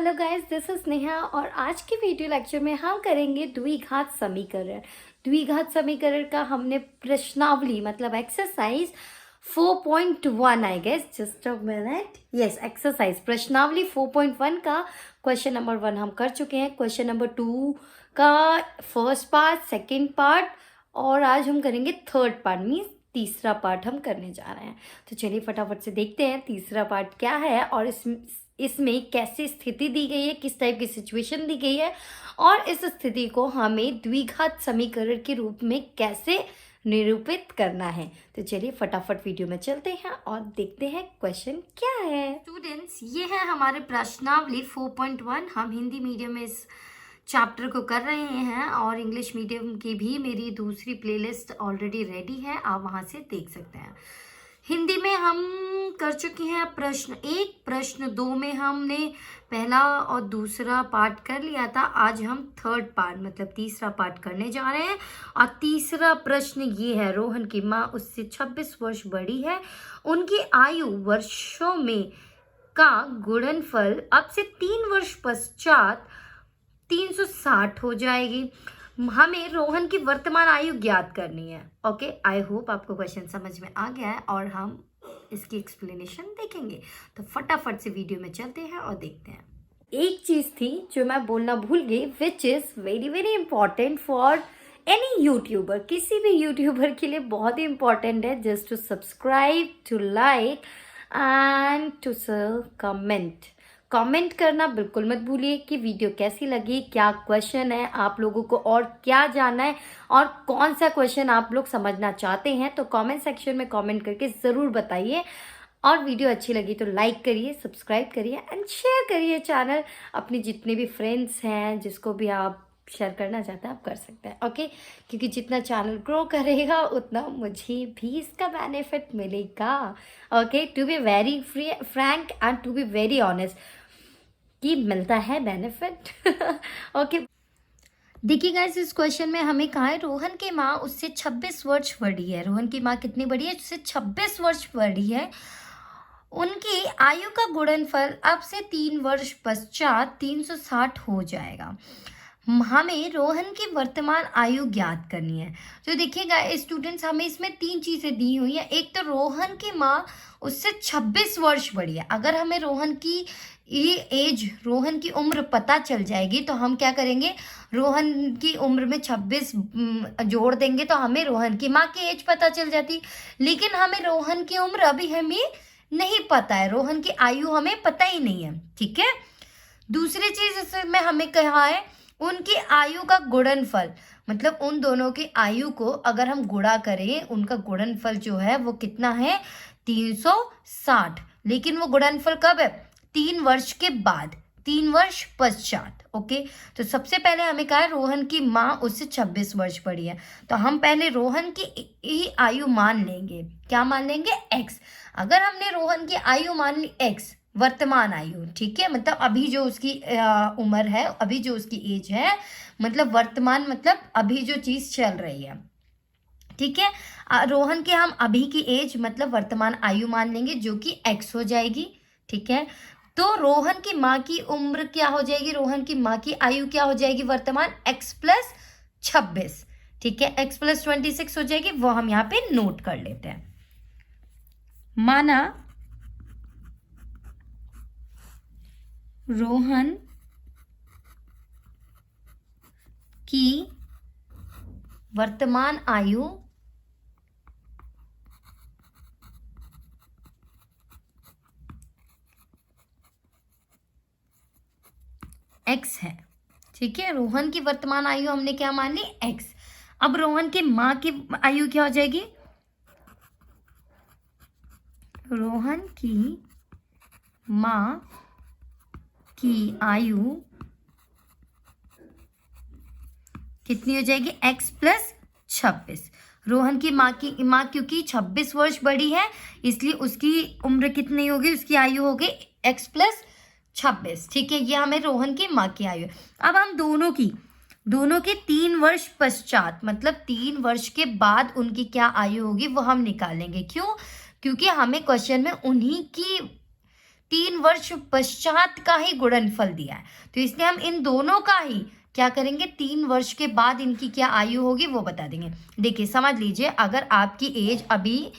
Hello guys, this is Neha और आज के वीडियो लेक्चर में हम करेंगे द्विघात समीकरण। द्विघात समीकरण का हमने प्रश्नावली मतलब exercise 4.1 I guess, just a minute, yes exercise प्रश्नावली 4.1 का क्वेश्चन नंबर 1 हम कर चुके हैं। क्वेश्चन नंबर 2 का फर्स्ट पार्ट, सेकेंड पार्ट और आज हम करेंगे थर्ड पार्ट, मीन्स तीसरा पार्ट हम करने जा रहे हैं। तो चलिए फटाफट से देखते हैं तीसरा पार्ट क्या है और इसमें कैसी स्थिति दी गई है, किस टाइप की सिचुएशन दी गई है और इस स्थिति को हमें द्विघात समीकरण के रूप में कैसे निरूपित करना है। तो चलिए फटाफट वीडियो में चलते हैं और देखते हैं क्वेश्चन क्या है। स्टूडेंट्स, ये है हमारे प्रश्नावली 4.1। हम हिंदी मीडियम में इस चैप्टर को कर रहे हैं और इंग्लिश मीडियम की भी मेरी दूसरी प्लेलिस्ट ऑलरेडी रेडी है, आप वहां से देख सकते हैं। हिंदी में हम कर चुके हैं प्रश्न 1, प्रश्न 2 में हमने पहला और दूसरा पार्ट कर लिया था। आज हम थर्ड पार्ट मतलब तीसरा पार्ट करने जा रहे हैं और तीसरा प्रश्न ये है, रोहन की माँ उससे 26 वर्ष बड़ी है, उनकी आयु वर्षों में का गुणनफल अब से 3 वर्ष पश्चात 360 हो जाएगी। हमें रोहन की वर्तमान आयु ज्ञात करनी है। ओके, आई होप आपको क्वेश्चन समझ में आ गया है और हम इसकी एक्सप्लेनेशन देखेंगे। तो फटाफट से वीडियो में चलते हैं और देखते हैं। एक चीज थी जो मैं बोलना भूल गई, which is very very important for any YouTuber. किसी भी यूट्यूबर के लिए बहुत ही इंपॉर्टेंट है, just to subscribe, to like and to comment. Comment करना बिल्कुल मत भूलिए कि वीडियो कैसी लगी, क्या क्वेश्चन है आप लोगों को और क्या जानना है और कौन सा क्वेश्चन आप लोग समझना चाहते हैं। तो कमेंट सेक्शन में कमेंट करके ज़रूर बताइए और वीडियो अच्छी लगी तो लाइक करिए, सब्सक्राइब करिए एंड शेयर करिए चैनल। अपने जितने भी फ्रेंड्स हैं जिसको भी आप शेयर करना चाहते हैं आप कर सकते हैं। ओके, क्योंकि जितना चैनल ग्रो करेगा उतना मुझे भी इसका बेनिफिट मिलेगा। Okay, to be very frank and to be very honest कि मिलता है बेनिफिट। ओके, देखिए गाइस, इस क्वेश्चन में हमें कहा है रोहन की माँ उससे 26 वर्ष बड़ी है। रोहन की माँ कितनी बड़ी है? उससे 26 वर्ष बड़ी है। उनकी आयु का गुणनफल अब से 3 वर्ष पश्चात 360 हो जाएगा। हमें रोहन की वर्तमान आयु ज्ञात करनी है। तो देखिएगा स्टूडेंट्स, हमें इसमें 3 चीज़ें दी हुई हैं। एक तो रोहन की माँ उससे 26 वर्ष बड़ी है। अगर हमें रोहन की एज, रोहन की उम्र पता चल जाएगी तो हम क्या करेंगे, रोहन की उम्र में 26 जोड़ देंगे तो हमें रोहन की माँ की एज पता चल जाती। लेकिन हमें रोहन की उम्र अभी हमें नहीं पता है, रोहन की आयु हमें पता ही नहीं है। ठीक है, दूसरी चीज इसमें हमें कहा है उनकी आयु का गुणनफल, मतलब उन दोनों की आयु को अगर हम गुणा करें, उनका गुणनफल जो है वो कितना है? 360। लेकिन वो गुणनफल कब है? 3 वर्ष के बाद, 3 वर्ष पश्चात। ओके, तो सबसे पहले हमें कहा है रोहन की माँ उससे 26 वर्ष बड़ी है, तो हम पहले रोहन की ही आयु मान लेंगे। क्या मान लेंगे? x। अगर हमने रोहन की आयु मान ली x, वर्तमान आयु, ठीक है, मतलब अभी जो उसकी उम्र है, अभी जो उसकी एज है, मतलब वर्तमान मतलब अभी जो चीज चल रही है। ठीक है, रोहन के हम अभी की एज मतलब वर्तमान आयु मान लेंगे जो कि x हो जाएगी। ठीक है, तो रोहन की माँ की उम्र क्या हो जाएगी? रोहन की माँ की आयु क्या हो जाएगी वर्तमान? x plus 26। ठीक है, x प्लस 26 हो जाएगी, वो हम यहाँ पे नोट कर लेते हैं। माना रोहन की वर्तमान आयु x है। ठीक है, रोहन की वर्तमान आयु हमने क्या मान ली? x। अब रोहन की माँ की आयु क्या हो जाएगी? रोहन की माँ की आयु कितनी हो जाएगी? x plus 26। रोहन की माँ क्योंकि 26 वर्ष बड़ी है इसलिए उसकी उम्र कितनी होगी? उसकी आयु होगी x प्लस 26। ठीक है, ये हमें रोहन की माँ की आयु। अब हम दोनों की 3 वर्ष पश्चात मतलब 3 वर्ष के बाद उनकी क्या आयु होगी वो हम निकालेंगे। क्यों? क्योंकि हमें क्वेश्चन में उन्हीं की 3 वर्ष पश्चात का ही गुणनफल दिया है, तो इसलिए हम इन दोनों का ही क्या करेंगे, 3 वर्ष के बाद इनकी क्या आयु होगी वो बता देंगे। देखिए समझ लीजिए, अगर आपकी एज अभी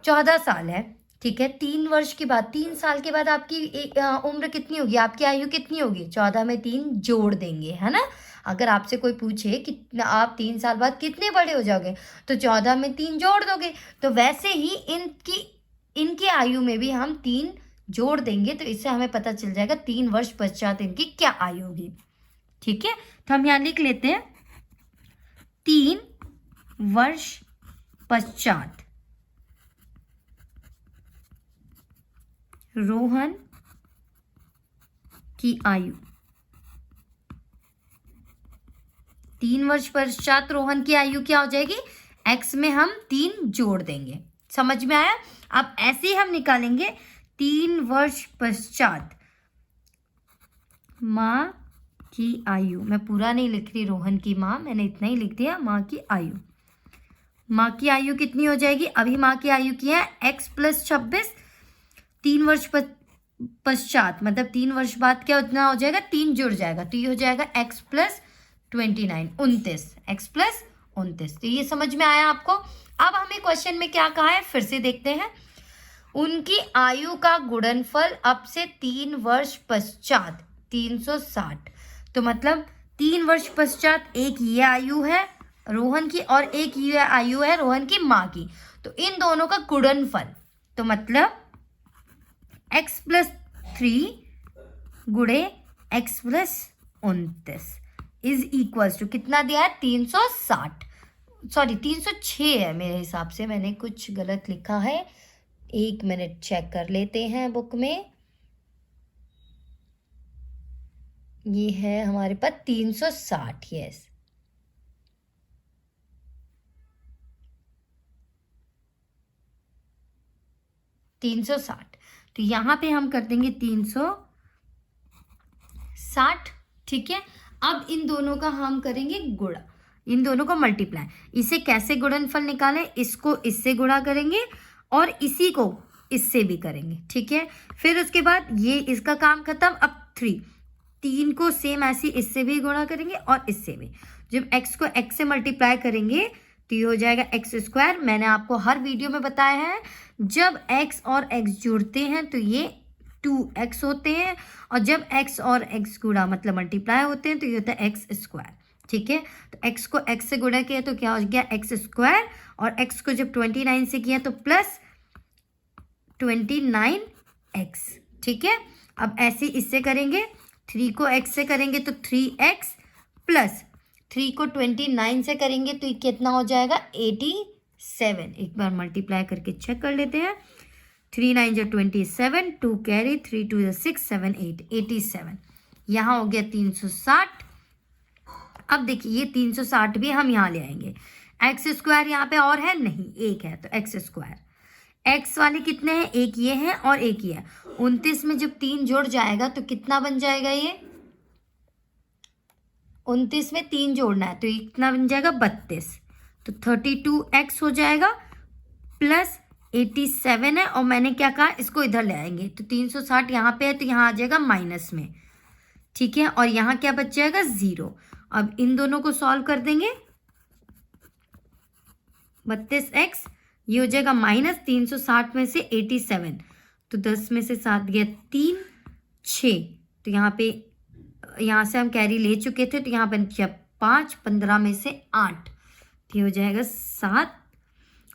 14 साल है, ठीक है, 3 वर्ष के बाद, 3 साल के बाद आपकी उम्र कितनी होगी, आपकी आयु कितनी होगी, 14 में 3 जोड़ देंगे, है ना। अगर आपसे कोई पूछे कि आप 3 साल बाद कितने बड़े हो जाओगे, तो 14 में 3 जोड़ दोगे। तो वैसे ही इनकी आयु में भी हम 3 जोड़ देंगे, तो इससे हमें पता चल जाएगा 3 वर्ष पश्चात इनकी क्या आयु होगी। ठीक है, तो हम यहाँ लिख लेते हैं 3 वर्ष पश्चात रोहन की आयु। 3 वर्ष पश्चात रोहन की आयु क्या हो जाएगी, x में हम 3 जोड़ देंगे। समझ में आया। अब ऐसे ही हम निकालेंगे 3 वर्ष पश्चात माँ की आयु। मैं पूरा नहीं लिख रही रोहन की माँ, मैंने इतना ही लिख दिया, माँ की आयु। माँ की आयु कितनी हो जाएगी, अभी माँ की आयु की है x + 26, 3 वर्ष पश्चात मतलब 3 वर्ष बाद क्या उतना हो जाएगा, 3 जुड़ जाएगा, तो ये हो जाएगा x + 29, 29, x + 29। तो ये समझ में आया आपको। अब हमें क्वेश्चन में क्या कहा है, फिर से देखते हैं। उनकी आयु का गुणनफल अब से 3 वर्ष पश्चात 360। तो मतलब 3 वर्ष पश्चात एक ये आयु है रोहन की और एक ये आयु है रोहन की माँ की, तो इन दोनों का गुणनफल, तो मतलब x + 3 गुणे x + 29 इज इक्वल्स टू कितना दिया है, 360, सॉरी 306 है मेरे हिसाब से, मैंने कुछ गलत लिखा है, 1 मिनट चेक कर लेते हैं बुक में। ये है हमारे पास 360, यस, तो यहाँ पे हम कर देंगे 360। ठीक है, अब इन दोनों का हम करेंगे गुणा, इन दोनों को मल्टीप्लाई। इसे कैसे गुणनफल निकालें, इसको इससे गुणा करेंगे और इसी को इससे भी करेंगे। ठीक है, फिर उसके बाद ये इसका काम खत्म। अब 3 को सेम ऐसे इससे भी गुणा करेंगे और इससे भी। जब x को x से मल्टीप्लाई करेंगे तो ये हो जाएगा x²। मैंने आपको हर वीडियो में बताया है, जब x और x जुड़ते हैं तो ये 2x होते हैं, और जब x और x गुणा मतलब मल्टीप्लाई होते हैं तो ये होता है x²। ठीक है, तो x को x से गुणा किया तो क्या हो गया, x², और x को जब 29 से किया तो +29x। ठीक है, अब ऐसे इससे करेंगे, 3 को x से करेंगे तो 3x प्लस 3 को 29 से करेंगे तो ये कितना हो जाएगा, 87। एक बार मल्टीप्लाई करके चेक कर लेते हैं, 3 9 जो 27, 2 कैरी, 3 2 6 7 8, 87। यहाँ हो गया 360। अब देखिए ये 360 भी हम यहाँ ले आएंगे, x² यहाँ पे और है नहीं, एक है, तो x²। x वाले कितने हैं, एक ये है और एक ये है। 29 में जब 3 जुड़ जाएगा तो कितना बन जाएगा, ये 29 में 3 जोड़ना है तो ये कितना बन जाएगा, 32। तो 32x हो जाएगा प्लस 87 है, और मैंने क्या कहा, इसको इधर ले आएंगे तो 360 यहाँ पे है तो यहाँ आ जाएगा माइनस में। ठीक है, और यहाँ क्या बच जाएगा, 0। अब इन दोनों को सॉल्व कर देंगे, 32x ये हो जाएगा माइनस 360 में से 87, तो 10 में से 7 गया 3, 6, तो यहाँ पे यहाँ से हम कैरी ले चुके थे तो यहाँ पे 5, 15 में से 8, तो ये हो जाएगा 7,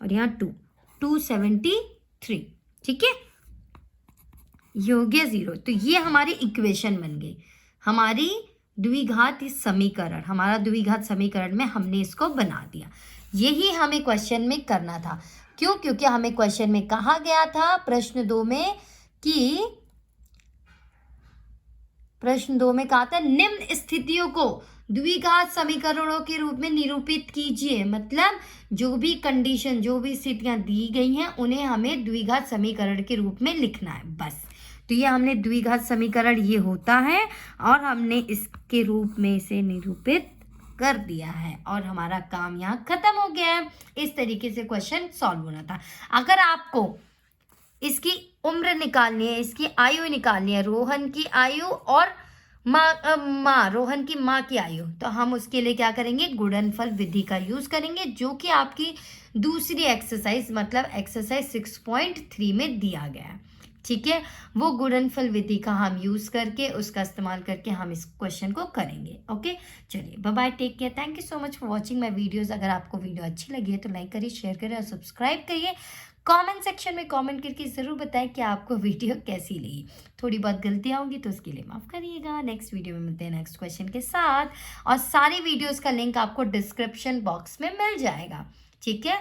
और यहाँ 273। ठीक है, ये हो गया 0। तो ये हमारी इक्वेशन बन गई, हमारी द्विघात समीकरण, हमारा द्विघात समीकरण में हमने इसको बना दिया। यही हमें क्वेश्चन में करना था। क्यों, क्योंकि हमें क्वेश्चन में कहा गया था प्रश्न 2 में कि प्रश्न 2 में कहा था निम्न स्थितियों को द्विघात समीकरणों के रूप में निरूपित कीजिए। मतलब जो भी कंडीशन, जो भी स्थितियां दी गई हैं उन्हें हमें द्विघात समीकरण के रूप में लिखना है, बस। तो ये हमने द्विघात समीकरण ये होता है और हमने इसके रूप में इसे निरूपित कर दिया है और हमारा काम यहाँ खत्म हो गया है। इस तरीके से क्वेश्चन सॉल्व होना था। अगर आपको इसकी उम्र निकालनी है, इसकी आयु निकालनी है, रोहन की आयु और रोहन की माँ की आयु। तो हम उसके लिए क्या करेंगे, गुणनफल विधि का यूज करेंगे, जो कि आपकी दूसरी एक्सरसाइज मतलब एक्सरसाइज 6.3 में दिया गया है। ठीक है, वो गुणनफल विधि का हम यूज करके उसका इस्तेमाल करके हम इस क्वेश्चन को करेंगे। ओके, चलिए bye bye, take care, thank you so much for watching my videos. अगर आपको वीडियो अच्छी लगी है तो लाइक करिए, शेयर करिए और सब्सक्राइब करिए। कमेंट सेक्शन में कमेंट करके ज़रूर बताएं कि आपको वीडियो कैसी लगी। थोड़ी बहुत गलतियाँ होंगी तो उसके लिए माफ़ करिएगा। नेक्स्ट वीडियो में मिलते हैं नेक्स्ट क्वेश्चन के साथ, और सारी वीडियोस का लिंक आपको डिस्क्रिप्शन बॉक्स में मिल जाएगा। ठीक है।